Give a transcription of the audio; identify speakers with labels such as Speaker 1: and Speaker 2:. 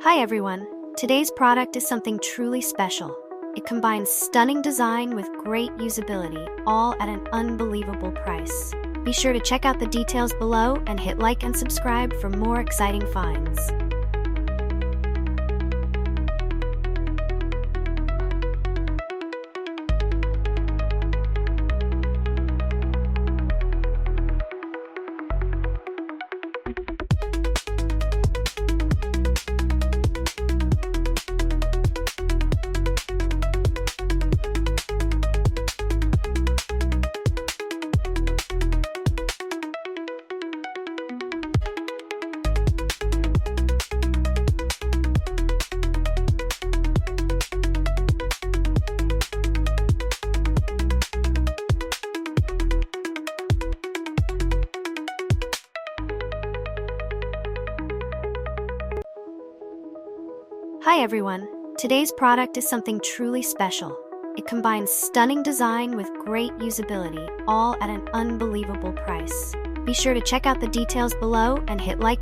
Speaker 1: Hi everyone, today's product is something truly special. It combines stunning design with great usability, all at an unbelievable price. Be sure to check out the details below and hit like and subscribe for more exciting finds. Hi everyone, today's product is something truly special. It combines stunning design with great usability, all at an unbelievable price. Be sure to check out the details below and hit like